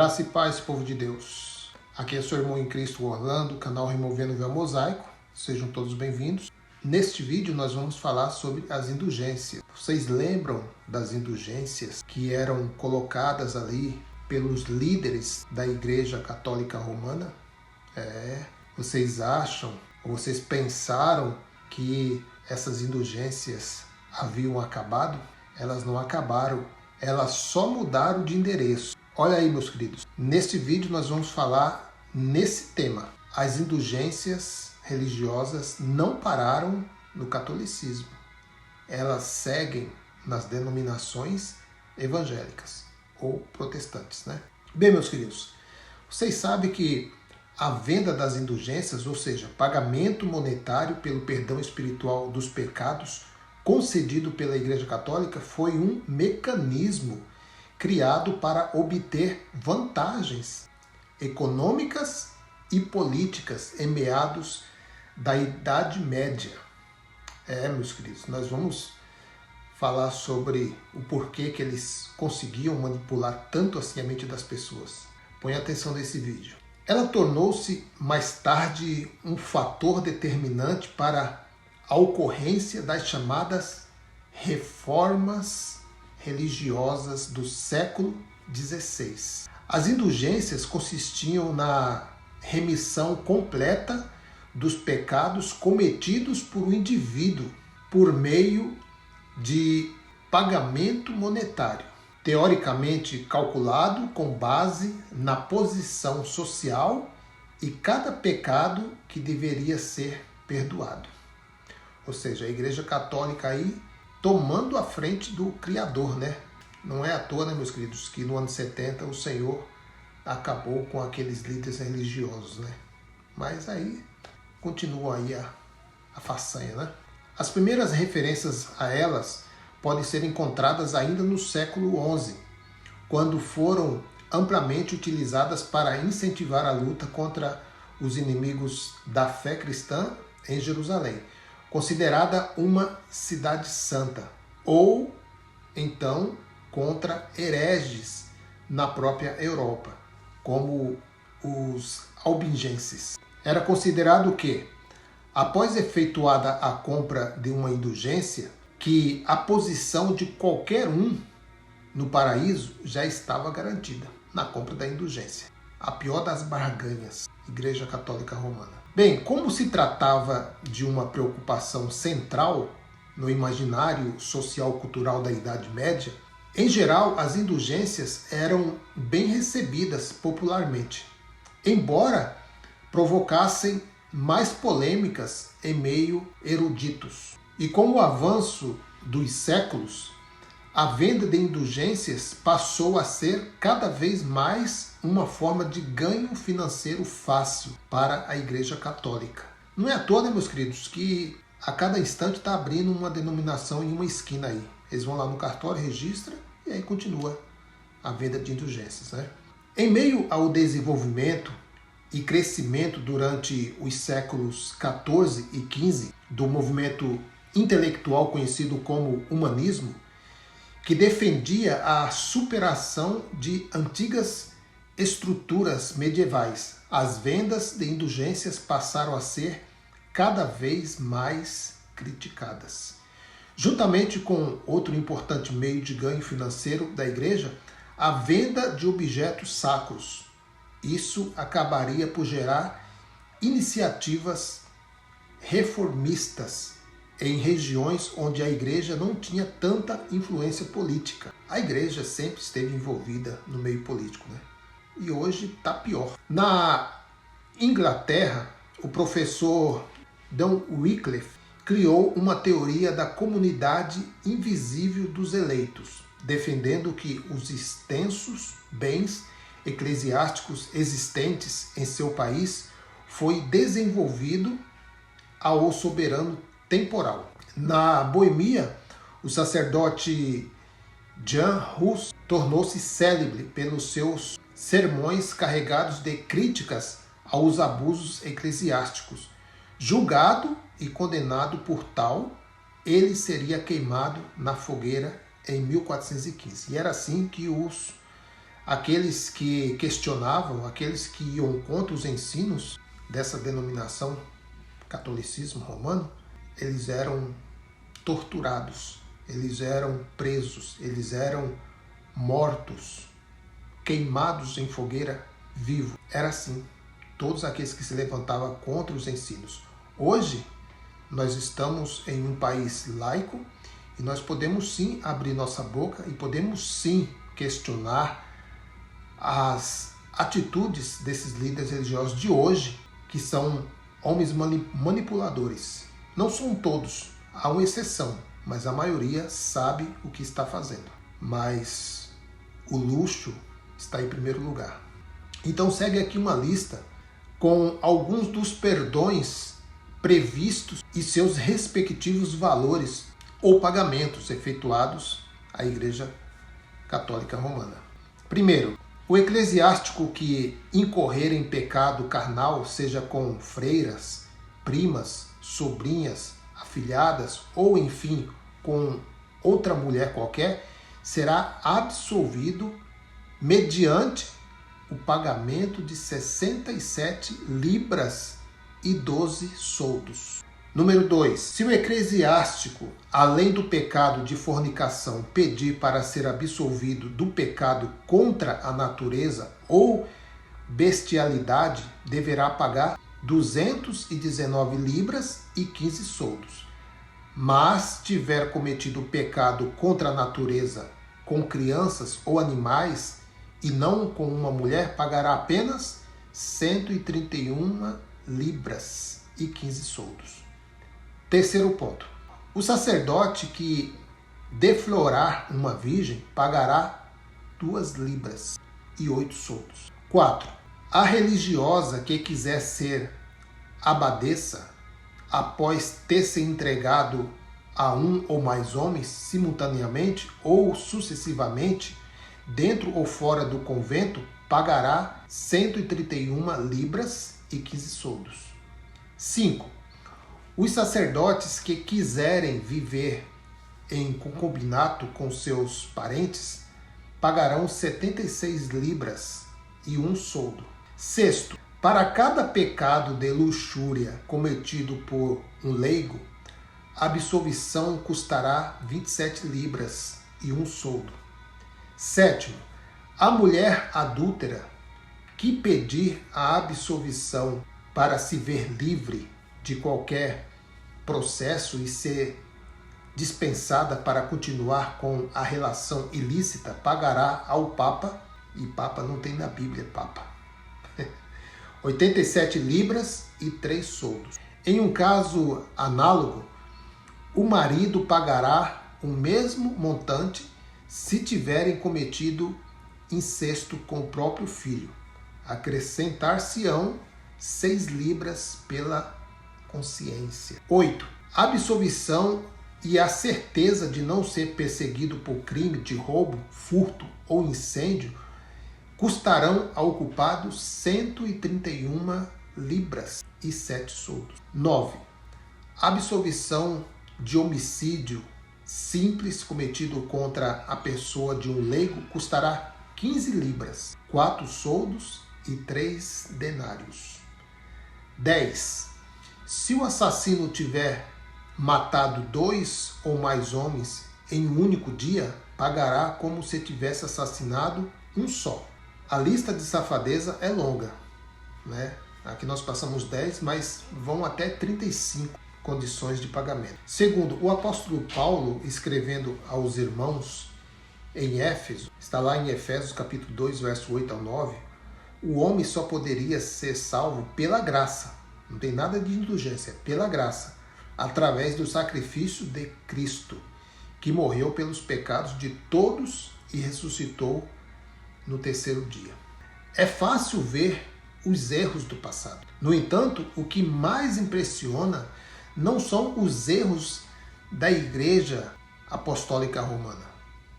Graça e paz, povo de Deus. Aqui é seu irmão em Cristo Orlando, canal Removendo o Véu Mosaico. Sejam todos bem-vindos. Neste vídeo nós vamos falar sobre as indulgências. Vocês lembram das indulgências que eram colocadas ali pelos líderes da Igreja Católica Romana? Vocês acham, ou vocês pensaram que essas indulgências haviam acabado? Elas não acabaram, elas só mudaram de endereço. Olha aí, meus queridos, neste vídeo nós vamos falar nesse tema. As indulgências religiosas não pararam no catolicismo. Elas seguem nas denominações evangélicas ou protestantes, né? Bem, meus queridos, vocês sabem que a venda das indulgências, ou seja, pagamento monetário pelo perdão espiritual dos pecados concedido pela Igreja Católica, foi um mecanismo criado para obter vantagens econômicas e políticas em meados da Idade Média. Meus queridos, nós vamos falar sobre o porquê que eles conseguiam manipular tanto assim a mente das pessoas. Põe atenção nesse vídeo. Ela tornou-se mais tarde um fator determinante para a ocorrência das chamadas reformas religiosas do século XVI. As indulgências consistiam na remissão completa dos pecados cometidos por um indivíduo por meio de pagamento monetário, teoricamente calculado com base na posição social e cada pecado que deveria ser perdoado. Ou seja, a Igreja Católica aí tomando a frente do Criador, né? Não é à toa, né, meus queridos, que no ano 70 o Senhor acabou com aqueles líderes religiosos, né? Mas aí continua aí a façanha, né? As primeiras referências a elas podem ser encontradas ainda no século XI, quando foram amplamente utilizadas para incentivar a luta contra os inimigos da fé cristã em Jerusalém, considerada uma cidade santa, ou então contra hereges na própria Europa, como os albigenses. Era considerado que, após efetuada a compra de uma indulgência, que a posição de qualquer um no paraíso já estava garantida na compra da indulgência. A pior das barganhas, Igreja Católica Romana. Bem, como se tratava de uma preocupação central no imaginário social-cultural da Idade Média, em geral as indulgências eram bem recebidas popularmente, embora provocassem mais polêmicas em meio eruditos. E com o avanço dos séculos, a venda de indulgências passou a ser cada vez mais uma forma de ganho financeiro fácil para a Igreja Católica. Não é à toa, né, meus queridos, que a cada instante está abrindo uma denominação em uma esquina aí. Eles vão lá no cartório, registra e aí continua a venda de indulgências, né? Em meio ao desenvolvimento e crescimento durante os séculos XIV e XV do movimento intelectual conhecido como humanismo, que defendia a superação de antigas estruturas medievais, as vendas de indulgências passaram a ser cada vez mais criticadas. Juntamente com outro importante meio de ganho financeiro da Igreja, a venda de objetos sacros. Isso acabaria por gerar iniciativas reformistas em regiões onde a Igreja não tinha tanta influência política. A Igreja sempre esteve envolvida no meio político, né? E hoje está pior. Na Inglaterra, o professor John Wycliffe criou uma teoria da comunidade invisível dos eleitos, defendendo que os extensos bens eclesiásticos existentes em seu país foi desenvolvido ao soberano temporal. Na Boêmia, o sacerdote Jan Hus tornou-se célebre pelos seus sermões carregados de críticas aos abusos eclesiásticos. Julgado e condenado por tal, ele seria queimado na fogueira em 1415. E era assim que os aqueles que questionavam, aqueles que iam contra os ensinos dessa denominação catolicismo romano, eles eram torturados, eles eram presos, eles eram mortos, queimados em fogueira vivo. Era assim, todos aqueles que se levantavam contra os ensinos. Hoje, nós estamos em um país laico e nós podemos sim abrir nossa boca e podemos sim questionar as atitudes desses líderes religiosos de hoje, que são homens manipuladores. Não são todos, há uma exceção, mas a maioria sabe o que está fazendo. Mas o luxo está em primeiro lugar. Então segue aqui uma lista com alguns dos perdões previstos e seus respectivos valores ou pagamentos efetuados à Igreja Católica Romana. Primeiro, o eclesiástico que incorrer em pecado carnal, seja com freiras, primas, sobrinhas, afilhadas ou, enfim, com outra mulher qualquer, será absolvido mediante o pagamento de 67 libras e 12 soldos. Número 2. Se o eclesiástico, além do pecado de fornicação, pedir para ser absolvido do pecado contra a natureza ou bestialidade, deverá pagar 219 libras e 15 soldos. Mas tiver cometido pecado contra a natureza com crianças ou animais e não com uma mulher, pagará apenas 131 libras e 15 soldos. Terceiro ponto. O sacerdote que deflorar uma virgem pagará 2 libras e 8 soldos. 4. A religiosa que quiser ser abadesa, após ter se entregado a um ou mais homens simultaneamente ou sucessivamente, dentro ou fora do convento, pagará 131 libras e 15 soldos. 5. Os sacerdotes que quiserem viver em concubinato com seus parentes pagarão 76 libras e 1 soldo. 6. Para cada pecado de luxúria cometido por um leigo, a absolvição custará 27 libras e 1 soldo. 7. A mulher adúltera que pedir a absolvição para se ver livre de qualquer processo e ser dispensada para continuar com a relação ilícita, pagará ao Papa, e Papa não tem na Bíblia, Papa, 87 libras e 3 soldos. Em um caso análogo, o marido pagará o mesmo montante se tiverem cometido incesto com o próprio filho. Acrescentar-se-ão 6 libras pela consciência. 8. A absolvição e a certeza de não ser perseguido por crime de roubo, furto ou incêndio custarão ao culpado 131 libras e 7 soldos. 9. A absolvição de homicídio simples cometido contra a pessoa de um leigo custará 15 libras, 4 soldos e 3 denários. 10. Se o assassino tiver matado 2 ou mais homens em um único dia, pagará como se tivesse assassinado um só. A lista de safadeza é longa, né? Aqui nós passamos 10, mas vão até 35 condições de pagamento. Segundo, o apóstolo Paulo, escrevendo aos irmãos em Éfeso, está lá em Efésios capítulo 2, verso 8 ao 9, o homem só poderia ser salvo pela graça, não tem nada de indulgência, pela graça, através do sacrifício de Cristo, que morreu pelos pecados de todos e ressuscitou no terceiro dia. É fácil ver os erros do passado. No entanto, o que mais impressiona não são os erros da Igreja Apostólica Romana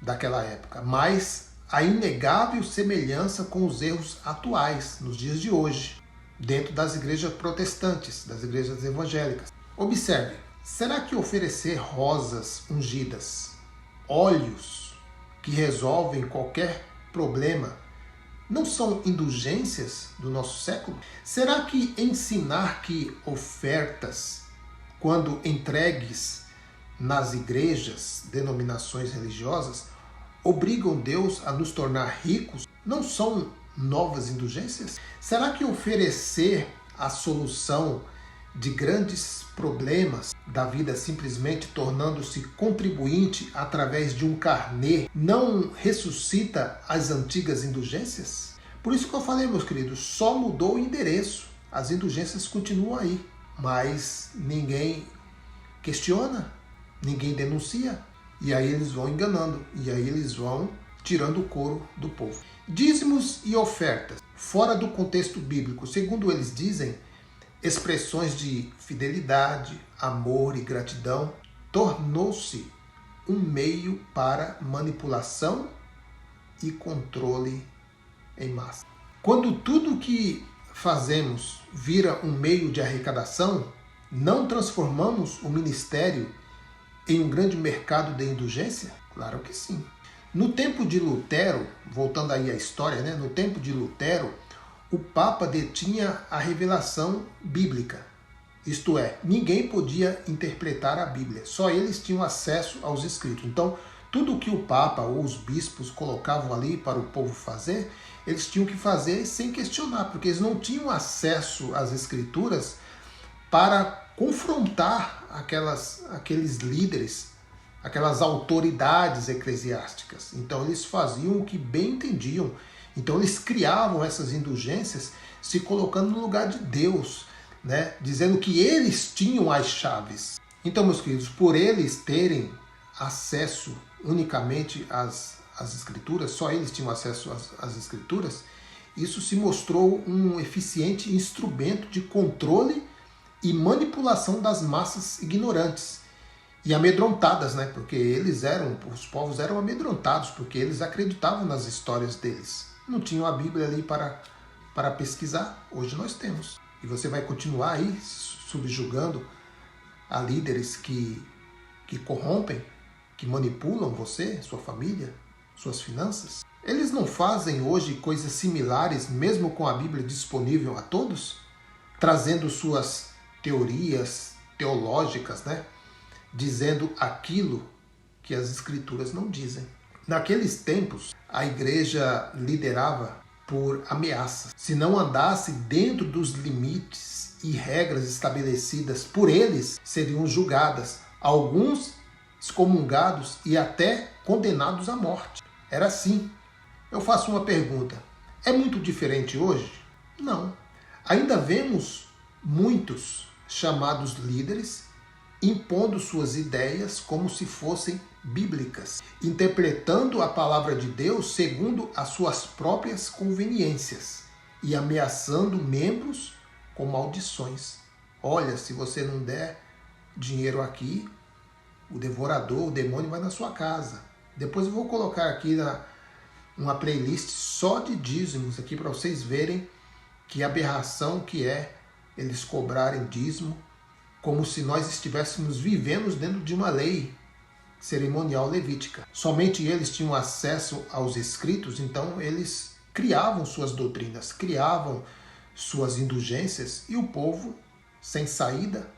daquela época, mas a inegável semelhança com os erros atuais, nos dias de hoje, dentro das igrejas protestantes, das igrejas evangélicas. Observe, será que oferecer rosas ungidas, óleos que resolvem qualquer problema, não são indulgências do nosso século? Será que ensinar que ofertas, quando entregues nas igrejas, denominações religiosas, obrigam Deus a nos tornar ricos, não são novas indulgências? Será que oferecer a solução de grandes problemas da vida, simplesmente tornando-se contribuinte através de um carnê, não ressuscita as antigas indulgências? Por isso que eu falei, meus queridos, só mudou o endereço. As indulgências continuam aí, mas ninguém questiona, ninguém denuncia. E aí eles vão enganando, e aí eles vão tirando o couro do povo. Dízimos e ofertas, fora do contexto bíblico, segundo eles dizem, expressões de fidelidade, amor e gratidão, tornou-se um meio para manipulação e controle em massa. Quando tudo que fazemos vira um meio de arrecadação, não transformamos o ministério em um grande mercado de indulgência? Claro que sim. No tempo de Lutero, voltando aí à história, né? No tempo de Lutero, o Papa detinha a revelação bíblica. Isto é, ninguém podia interpretar a Bíblia, só eles tinham acesso aos escritos. Então, tudo o que o Papa ou os bispos colocavam ali para o povo fazer, eles tinham que fazer sem questionar, porque eles não tinham acesso às escrituras para confrontar aqueles líderes, aquelas autoridades eclesiásticas. Então eles faziam o que bem entendiam. Então eles criavam essas indulgências se colocando no lugar de Deus, né? Dizendo que eles tinham as chaves. Então, meus queridos, por eles terem acesso unicamente às escrituras, só eles tinham acesso às escrituras, isso se mostrou um eficiente instrumento de controle e manipulação das massas ignorantes e amedrontadas, né? Porque os povos eram amedrontados, porque eles acreditavam nas histórias deles. Não tinham a Bíblia ali para pesquisar. Hoje nós temos. E você vai continuar aí subjugando a líderes que corrompem, que manipulam você, sua família, suas finanças? Eles não fazem hoje coisas similares, mesmo com a Bíblia disponível a todos? Trazendo suas teorias teológicas, né? Dizendo aquilo que as escrituras não dizem. Naqueles tempos, a igreja liderava por ameaças. Se não andasse dentro dos limites e regras estabelecidas por eles, seriam julgadas, alguns excomungados e até condenados à morte. Era assim. Eu faço uma pergunta. É muito diferente hoje? Não. Ainda vemos muitos chamados líderes impondo suas ideias como se fossem bíblicas, interpretando a palavra de Deus segundo as suas próprias conveniências e ameaçando membros com maldições. Olha, se você não der dinheiro aqui, o devorador, o demônio vai na sua casa. Depois eu vou colocar aqui uma playlist só de dízimos aqui para vocês verem que aberração que é eles cobrarem dízimo como se nós estivéssemos vivendo dentro de uma lei cerimonial levítica. Somente eles tinham acesso aos escritos, então eles criavam suas doutrinas, criavam suas indulgências e o povo, sem saída,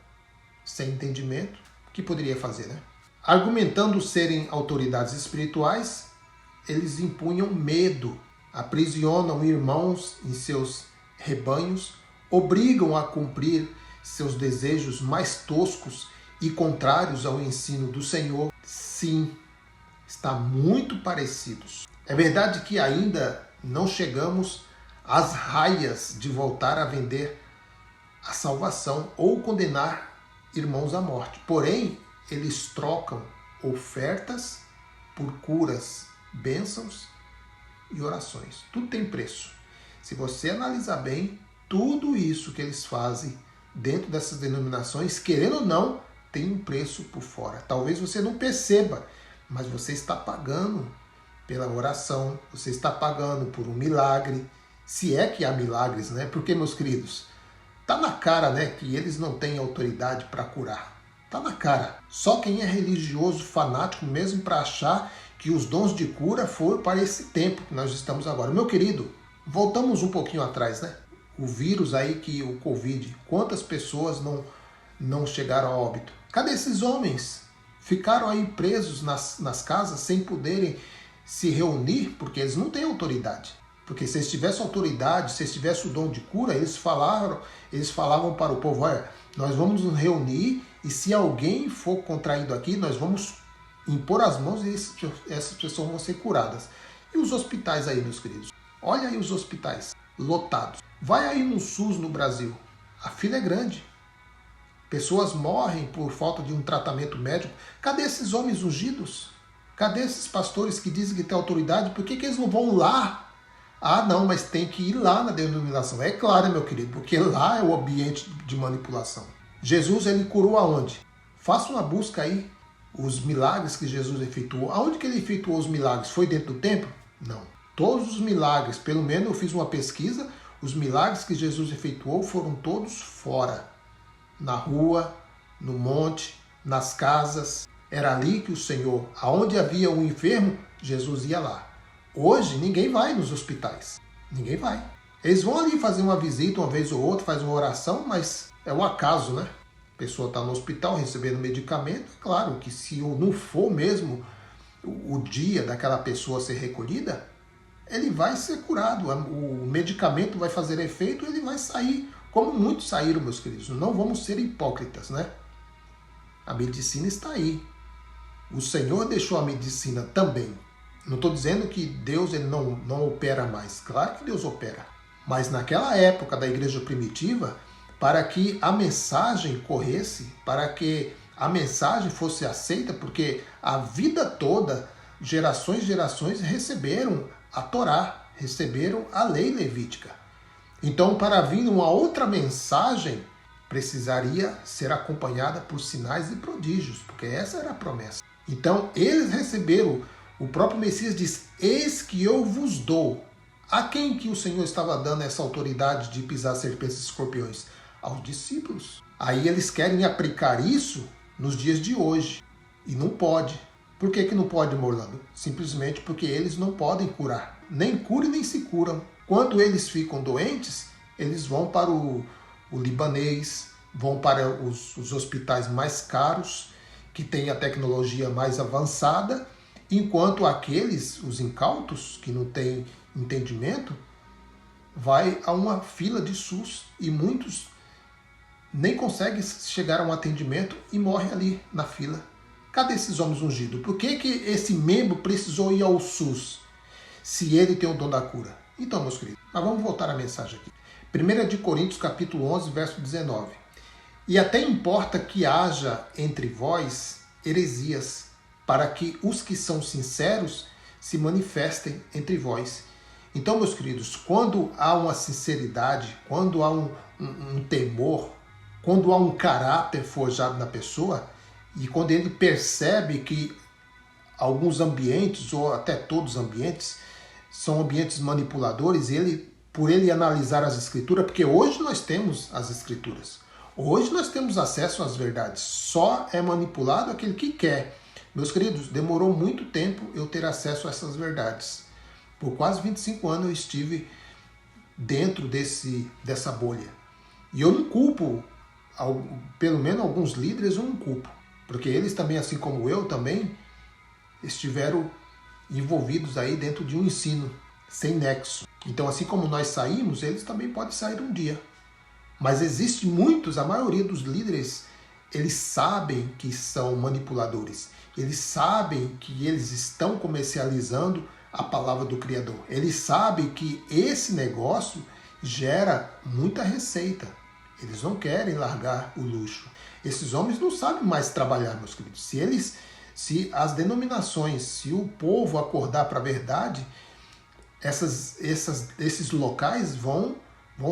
sem entendimento, o que poderia fazer, né? Argumentando serem autoridades espirituais, eles impunham medo, aprisionam irmãos em seus rebanhos, obrigam a cumprir seus desejos mais toscos e contrários ao ensino do Senhor. Sim, está muito parecidos. É verdade que ainda não chegamos às raias de voltar a vender a salvação ou condenar irmãos à morte. Porém, eles trocam ofertas por curas, bênçãos e orações. Tudo tem preço. Se você analisar bem, tudo isso que eles fazem dentro dessas denominações, querendo ou não, tem um preço por fora. Talvez você não perceba, mas você está pagando pela oração, você está pagando por um milagre, se é que há milagres, né? Porque, meus queridos, tá na cara, né, que eles não têm autoridade para curar. Tá na cara. Só quem é religioso, fanático mesmo, para achar que os dons de cura foram para esse tempo que nós estamos agora. Meu querido, Voltamos um pouquinho atrás, né? O vírus aí, o Covid, quantas pessoas não chegaram a óbito? Cadê esses homens? Ficaram aí presos nas casas sem poderem se reunir, porque eles não têm autoridade. Porque se eles tivessem autoridade, se eles tivessem o dom de cura, eles falavam para o povo, olha, nós vamos nos reunir e se alguém for contraído aqui, nós vamos impor as mãos e essas pessoas vão ser curadas. E os hospitais aí, meus queridos? Olha aí os hospitais lotados. Vai aí no SUS no Brasil. A fila é grande. Pessoas morrem por falta de um tratamento médico. Cadê esses homens ungidos? Cadê esses pastores que dizem que têm autoridade? Por que eles não vão lá? Ah, não, mas tem que ir lá na denominação. É claro, meu querido, porque lá é o ambiente de manipulação. Jesus, ele curou aonde? Faça uma busca aí. Os milagres que Jesus efetuou. Aonde que ele efetuou os milagres? Foi dentro do templo? Não. Todos os milagres, pelo menos eu fiz uma pesquisa, os milagres que Jesus efetuou foram todos fora. Na rua, no monte, nas casas. Era ali que o Senhor, aonde havia um enfermo, Jesus ia lá. Hoje ninguém vai nos hospitais. Ninguém vai. Eles vão ali fazer uma visita uma vez ou outra, faz uma oração, mas é um acaso, né? A pessoa está no hospital recebendo medicamento. É claro que se não for mesmo o dia daquela pessoa ser recolhida, ele vai ser curado. O medicamento vai fazer efeito e ele vai sair. Como muitos saíram, meus queridos. Não vamos ser hipócritas, né? A medicina está aí. O Senhor deixou a medicina também. Não estou dizendo que Deus ele não opera mais. Claro que Deus opera. Mas naquela época da igreja primitiva, para que a mensagem corresse, para que a mensagem fosse aceita, porque a vida toda, gerações e gerações receberam a Torá, receberam a lei levítica. Então, para vir uma outra mensagem, precisaria ser acompanhada por sinais e prodígios, porque essa era a promessa. Então, eles receberam, o próprio Messias diz, eis que eu vos dou. A quem que o Senhor estava dando essa autoridade de pisar serpentes e escorpiões? Aos discípulos. Aí eles querem aplicar isso nos dias de hoje. E não pode. Por que não pode, Morlando? Simplesmente porque eles não podem curar. Nem curam nem se curam. Quando eles ficam doentes, eles vão para o libanês, vão para os hospitais mais caros, que têm a tecnologia mais avançada, enquanto aqueles, os incautos, que não têm entendimento, vai a uma fila de SUS e muitos nem conseguem chegar a um atendimento e morrem ali na fila. Cadê esses homens ungidos? Por que esse membro precisou ir ao SUS se ele tem o dom da cura? Então, meus queridos, mas vamos voltar à mensagem aqui. 1 de Coríntios, capítulo 11, verso 19. E até importa que haja entre vós heresias, para que os que são sinceros se manifestem entre vós. Então, meus queridos, quando há uma sinceridade, quando há um temor, quando há um caráter forjado na pessoa, e quando ele percebe que alguns ambientes, ou até todos os ambientes, são ambientes manipuladores, por ele analisar as escrituras, porque hoje nós temos as escrituras, hoje nós temos acesso às verdades, só é manipulado aquele que quer. Meus queridos, demorou muito tempo eu ter acesso a essas verdades. Por quase 25 anos eu estive dentro dessa bolha. E eu não culpo, pelo menos alguns líderes eu não culpo, porque eles também, assim como eu também, estiveram envolvidos aí dentro de um ensino sem nexo. Então, assim como nós saímos, eles também podem sair um dia. Mas existe muitos, a maioria dos líderes, eles sabem que são manipuladores. Eles sabem que eles estão comercializando a palavra do Criador. Eles sabem que esse negócio gera muita receita. Eles não querem largar o luxo. Esses homens não sabem mais trabalhar, meus queridos. Se as denominações, se o povo acordar para a verdade, esses locais vão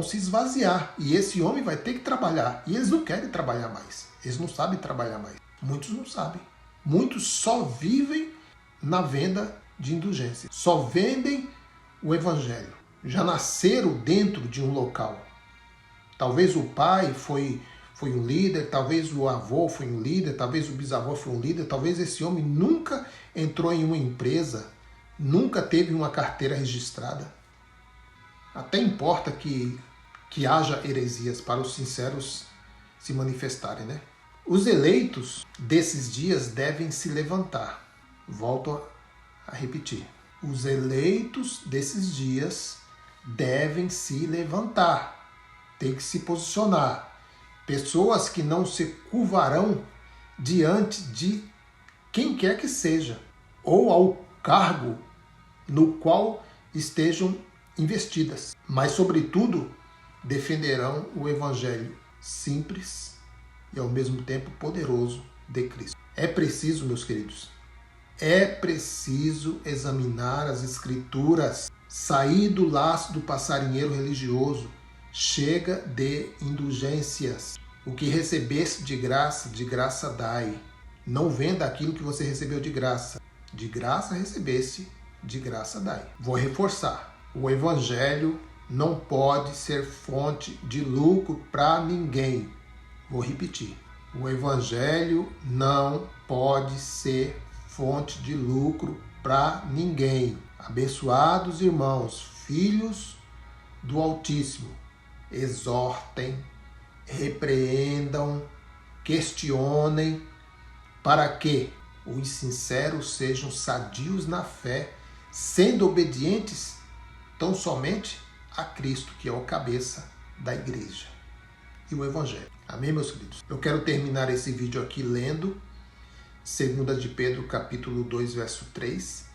se esvaziar. E esse homem vai ter que trabalhar. E eles não querem trabalhar mais. Eles não sabem trabalhar mais. Muitos não sabem. Muitos só vivem na venda de indulgência. Só vendem o evangelho. Já nasceram dentro de um local. Talvez o pai foi um líder, talvez o avô foi um líder, talvez o bisavô foi um líder, talvez esse homem nunca entrou em uma empresa, nunca teve uma carteira registrada. Até importa que haja heresias para os sinceros se manifestarem, né? Os eleitos desses dias devem se levantar. Volto a repetir. Os eleitos desses dias devem se levantar. Tem que se posicionar. Pessoas que não se curvarão diante de quem quer que seja, ou ao cargo no qual estejam investidas, mas, sobretudo, defenderão o evangelho simples e, ao mesmo tempo, poderoso de Cristo. É preciso, meus queridos, é preciso examinar as Escrituras, sair do laço do passarinheiro religioso. Chega de indulgências. O que recebeste de graça dai. Não venda aquilo que você recebeu de graça. De graça recebeste, de graça dai. Vou reforçar. O evangelho não pode ser fonte de lucro para ninguém. Vou repetir. O evangelho não pode ser fonte de lucro para ninguém. Abençoados irmãos, filhos do Altíssimo, exortem, repreendam, questionem, para que os sinceros sejam sadios na fé, sendo obedientes tão somente a Cristo, que é o cabeça da igreja, e o Evangelho. Amém, meus queridos? Eu quero terminar esse vídeo aqui lendo 2 de Pedro, capítulo 2, verso 3.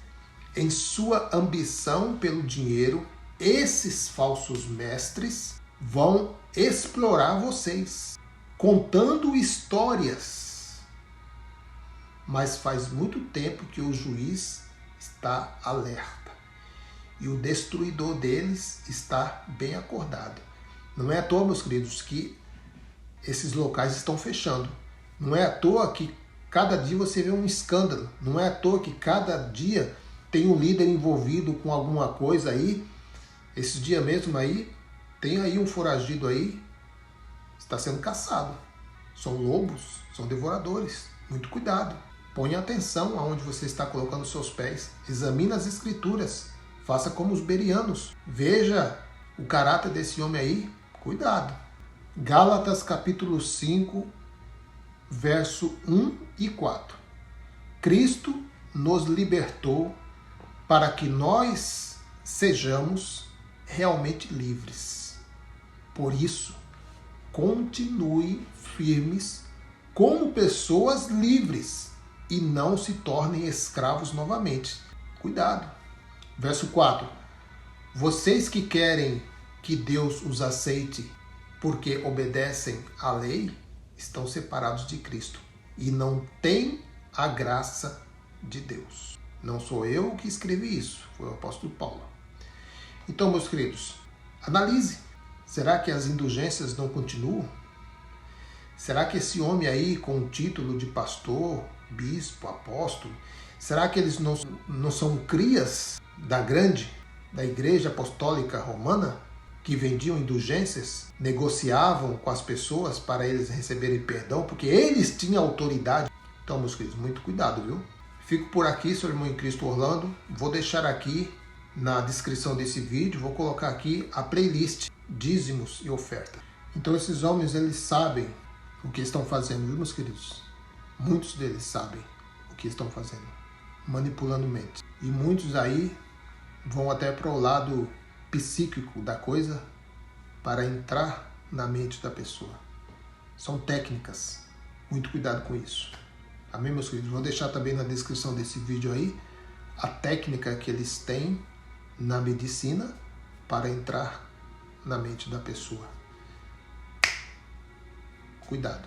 Em sua ambição pelo dinheiro, esses falsos mestres vão explorar vocês, contando histórias. Mas faz muito tempo que o juiz está alerta e o destruidor deles está bem acordado. Não é à toa, meus queridos, que esses locais estão fechando. Não é à toa que cada dia você vê um escândalo. Não é à toa que cada dia tem um líder envolvido com alguma coisa aí. Esses dias mesmo aí, tem aí um foragido aí, está sendo caçado. São lobos, são devoradores. Muito cuidado. Ponha atenção aonde você está colocando seus pés. Examine as Escrituras. Faça como os bereanos. Veja o caráter desse homem aí. Cuidado. Gálatas capítulo 5, verso 1 e 4. Cristo nos libertou para que nós sejamos realmente livres. Por isso, continue firmes como pessoas livres e não se tornem escravos novamente. Cuidado. Verso 4. Vocês que querem que Deus os aceite porque obedecem à lei, estão separados de Cristo e não têm a graça de Deus. Não sou eu que escrevi isso, foi o apóstolo Paulo. Então, meus queridos, analise. Será que as indulgências não continuam? Será que esse homem aí com o título de pastor, bispo, apóstolo, será que eles não são crias da Igreja Apostólica Romana, que vendiam indulgências, negociavam com as pessoas para eles receberem perdão, porque eles tinham autoridade? Então, meus queridos, muito cuidado, viu? Fico por aqui, seu irmão em Cristo Orlando. Vou deixar aqui na descrição desse vídeo, vou colocar aqui a playlist dízimos e oferta. Então, esses homens, eles sabem o que estão fazendo, viu, meus queridos? Muitos deles sabem o que estão fazendo, manipulando mentes. E muitos aí vão até para o lado psíquico da coisa para entrar na mente da pessoa. São técnicas. Muito cuidado com isso. Amém, meus queridos? Vou deixar também na descrição desse vídeo aí a técnica que eles têm na medicina para entrar na mente da pessoa. Cuidado.